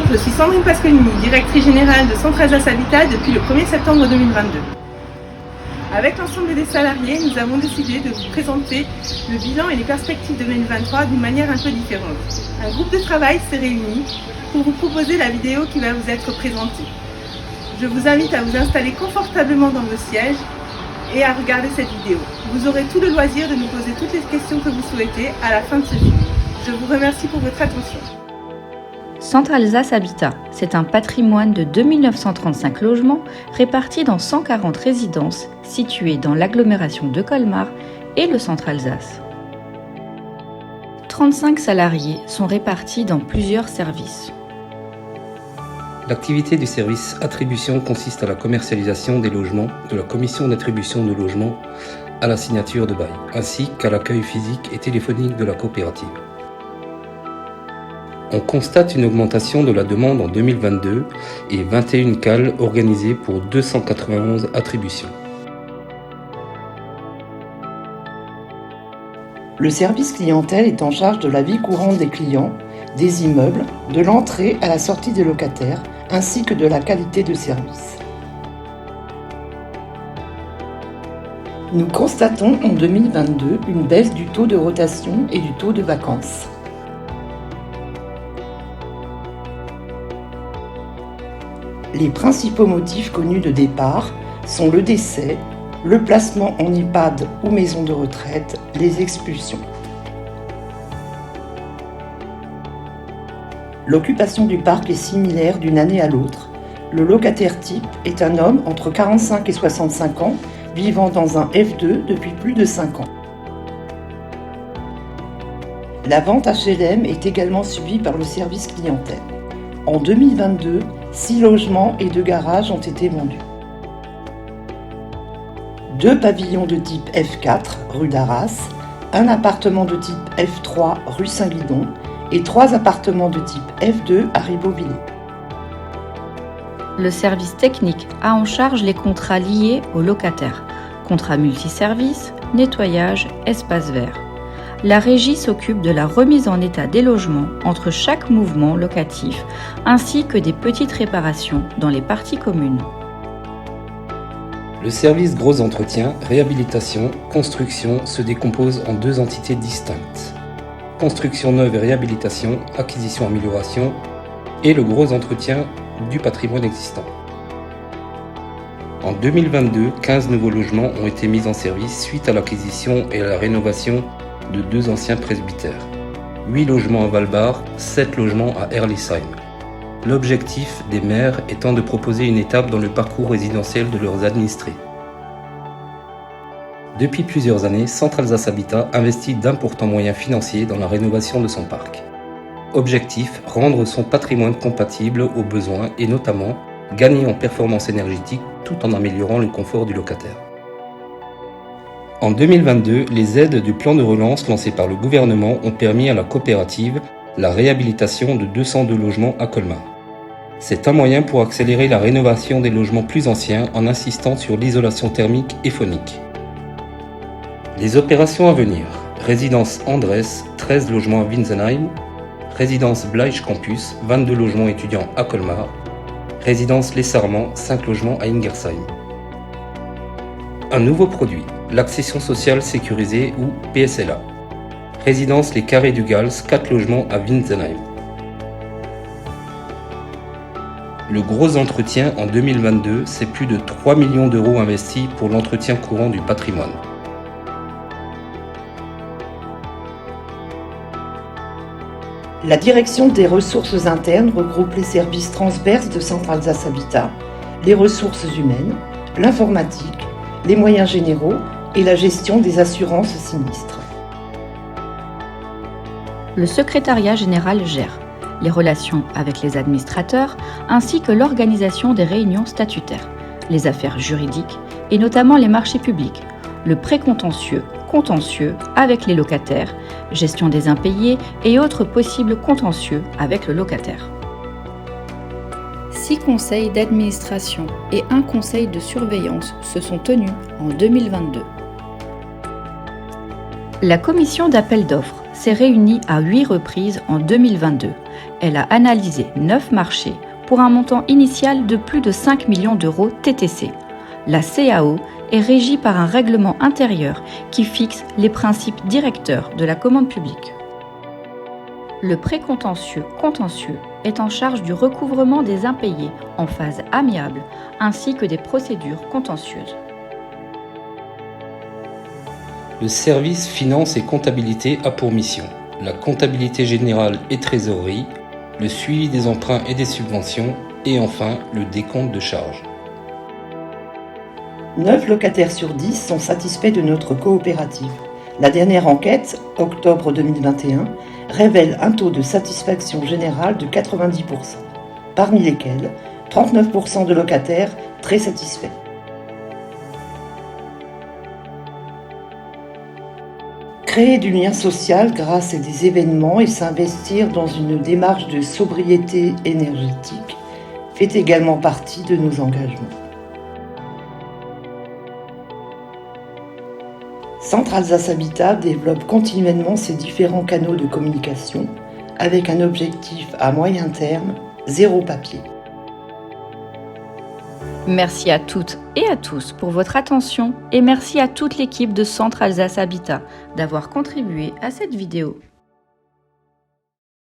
Je suis Sandrine Pascolini, directrice générale de Centralsace Habitat depuis le 1er septembre 2022. Avec l'ensemble des salariés, nous avons décidé de vous présenter le bilan et les perspectives de 2023 d'une manière un peu différente. Un groupe de travail s'est réuni pour vous proposer la vidéo qui va vous être présentée. Je vous invite à vous installer confortablement dans vos sièges et à regarder cette vidéo. Vous aurez tout le loisir de nous poser toutes les questions que vous souhaitez à la fin de ce film. Je vous remercie pour votre attention. Centralsace Habitat, c'est un patrimoine de 2935 logements répartis dans 140 résidences situées dans l'agglomération de Colmar et le centre Alsace. 35 salariés sont répartis dans plusieurs services. L'activité du service attribution consiste à la commercialisation des logements de la commission d'attribution de logements à la signature de bail, ainsi qu'à l'accueil physique et téléphonique de la coopérative. On constate une augmentation de la demande en 2022 et 21 cales organisées pour 291 attributions. Le service clientèle est en charge de la vie courante des clients, des immeubles, de l'entrée à la sortie des locataires, ainsi que de la qualité de service. Nous constatons en 2022 une baisse du taux de rotation et du taux de vacances. Les principaux motifs connus de départ sont le décès, le placement en EHPAD ou maison de retraite, les expulsions. L'occupation du parc est similaire d'une année à l'autre. Le locataire type est un homme entre 45 et 65 ans, vivant dans un F2 depuis plus de 5 ans. La vente HLM est également suivie par le service clientèle. En 2022, 6 logements et 2 garages ont été vendus. 2 pavillons de type F4, rue d'Arras, un appartement de type F3, rue Saint-Guidon, et 3 appartements de type F2 à Ribeauvillé. Le service technique a en charge les contrats liés aux locataires, contrats multiservices, nettoyage, espaces verts. La régie s'occupe de la remise en état des logements entre chaque mouvement locatif, ainsi que des petites réparations dans les parties communes. Le service gros entretien, réhabilitation, construction se décompose en 2 entités distinctes. Construction neuve et réhabilitation, acquisition-amélioration et le gros entretien du patrimoine existant. En 2022, 15 nouveaux logements ont été mis en service suite à l'acquisition et à la rénovation de 2 anciens presbytères. 8 logements à Valbar, 7 logements à Herlisheim. L'objectif des maires étant de proposer une étape dans le parcours résidentiel de leurs administrés. Depuis plusieurs années, Centralsace Habitat investit d'importants moyens financiers dans la rénovation de son parc. Objectif, rendre son patrimoine compatible aux besoins et notamment gagner en performance énergétique tout en améliorant le confort du locataire. En 2022, les aides du plan de relance lancé par le gouvernement ont permis à la coopérative la réhabilitation de 202 logements à Colmar. C'est un moyen pour accélérer la rénovation des logements plus anciens en insistant sur l'isolation thermique et phonique. Les opérations à venir. Résidence Andrès, 13 logements à Winsenheim. Résidence Bleich Campus, 22 logements étudiants à Colmar. Résidence Les Sarments, 5 logements à Ingersheim. Un nouveau produit, l'accession sociale sécurisée ou PSLA. Résidence Les Carrés du Gals, 4 logements à Winsenheim. Le gros entretien en 2022, c'est plus de 3 millions d'euros investis pour l'entretien courant du patrimoine. La direction des ressources internes regroupe les services transverses de Centralsace Habitat, les ressources humaines, l'informatique, les moyens généraux et la gestion des assurances sinistres. Le secrétariat général gère les relations avec les administrateurs ainsi que l'organisation des réunions statutaires, les affaires juridiques et notamment les marchés publics, le précontentieux, contentieux avec les locataires, gestion des impayés et autres possibles contentieux avec le locataire. 6 conseils d'administration et 1 conseil de surveillance se sont tenus en 2022. La commission d'appel d'offres s'est réunie à 8 reprises en 2022. Elle a analysé 9 marchés pour un montant initial de plus de 5 millions d'euros TTC. La CAO est régie par un règlement intérieur qui fixe les principes directeurs de la commande publique. Le précontentieux contentieux est en charge du recouvrement des impayés en phase amiable ainsi que des procédures contentieuses. Le service finance et comptabilité a pour mission la comptabilité générale et trésorerie, le suivi des emprunts et des subventions et enfin le décompte de charges. 9 locataires sur 10 sont satisfaits de notre coopérative. La dernière enquête, octobre 2021, révèle un taux de satisfaction générale de 90%, parmi lesquels 39% de locataires très satisfaits. Créer du lien social grâce à des événements et s'investir dans une démarche de sobriété énergétique fait également partie de nos engagements. Centre Alsace Habitat développe continuellement ses différents canaux de communication avec un objectif à moyen terme, 0 papier. Merci à toutes et à tous pour votre attention et merci à toute l'équipe de Centre Alsace Habitat d'avoir contribué à cette vidéo.